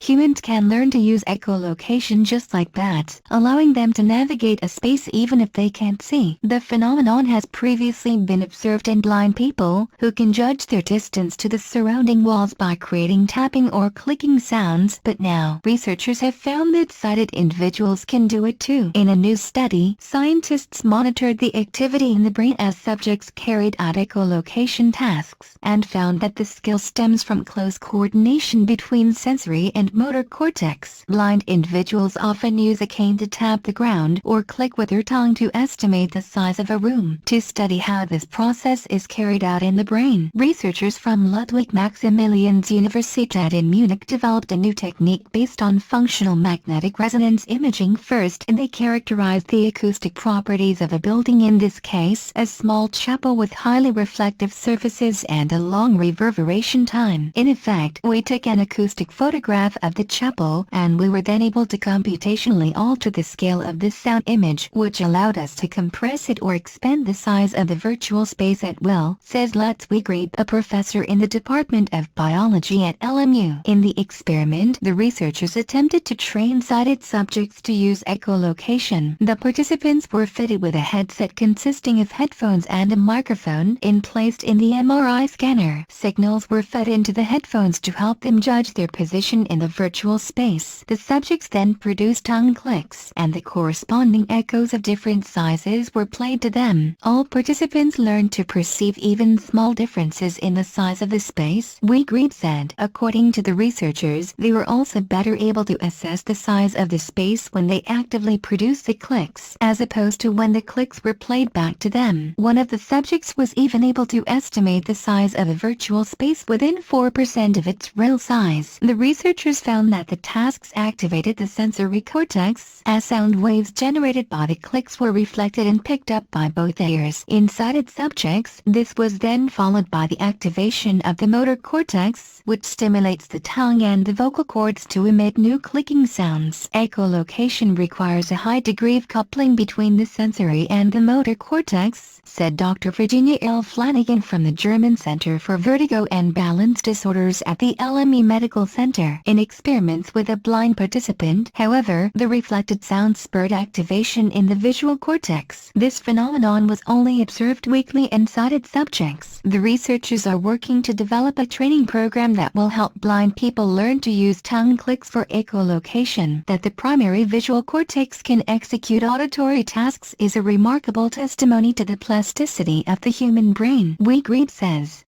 Humans can learn to use echolocation just like that, allowing them to navigate a space even if they can't see. The phenomenon has previously been observed in blind people, who can judge their distance to the surrounding walls by creating tapping or clicking sounds, but now researchers have found that sighted individuals can do it too. In a new study, scientists monitored the activity in the brain as subjects carried out echolocation tasks, and found that the skill stems from close coordination between sensory and motor cortex. Blind individuals often use a cane to tap the ground or click with their tongue to estimate the size of a room. To study how this process is carried out in the brain, researchers from Ludwig Maximilians Universität in Munich developed a new technique based on functional magnetic resonance imaging. First, they characterized the acoustic properties of a building, in this case a small chapel with highly reflective surfaces and a long reverberation time. In effect, we took an acoustic photograph of the chapel, and we were then able to computationally alter the scale of this sound image, which allowed us to compress it or expand the size of the virtual space at will, says Ludwig Grebe, a professor in the Department of Biology at LMU. In the experiment, the researchers attempted to train sighted subjects to use echolocation. The participants were fitted with a headset consisting of headphones and a microphone placed in the MRI scanner. Signals were fed into the headphones to help them judge their position in the virtual space. The subjects then produced tongue clicks, and the corresponding echoes of different sizes were played to them. All participants learned to perceive even small differences in the size of the space, Grebe said. According to the researchers, they were also better able to assess the size of the space when they actively produced the clicks, as opposed to when the clicks were played back to them. One of the subjects was even able to estimate the size of a virtual space within 4% of its real size. The researchers found that the tasks activated the sensory cortex, as sound waves generated by the clicks were reflected and picked up by both ears. In sighted subjects, this was then followed by the activation of the motor cortex, which stimulates the tongue and the vocal cords to emit new clicking sounds. Echolocation requires a high degree of coupling between the sensory and the motor cortex, said Dr. Virginia L. Flanagan from the German Center for Vertigo and Balance Disorders at the LME Medical Center. In experiments with a blind participant, however, the reflected sound spurred activation in the visual cortex. This phenomenon was only observed weakly in sighted subjects. The researchers are working to develop a training program that will help blind people learn to use tongue clicks for echolocation. That the primary visual cortex can execute auditory tasks is a remarkable testimony to the plasticity of the human brain, Grebe says.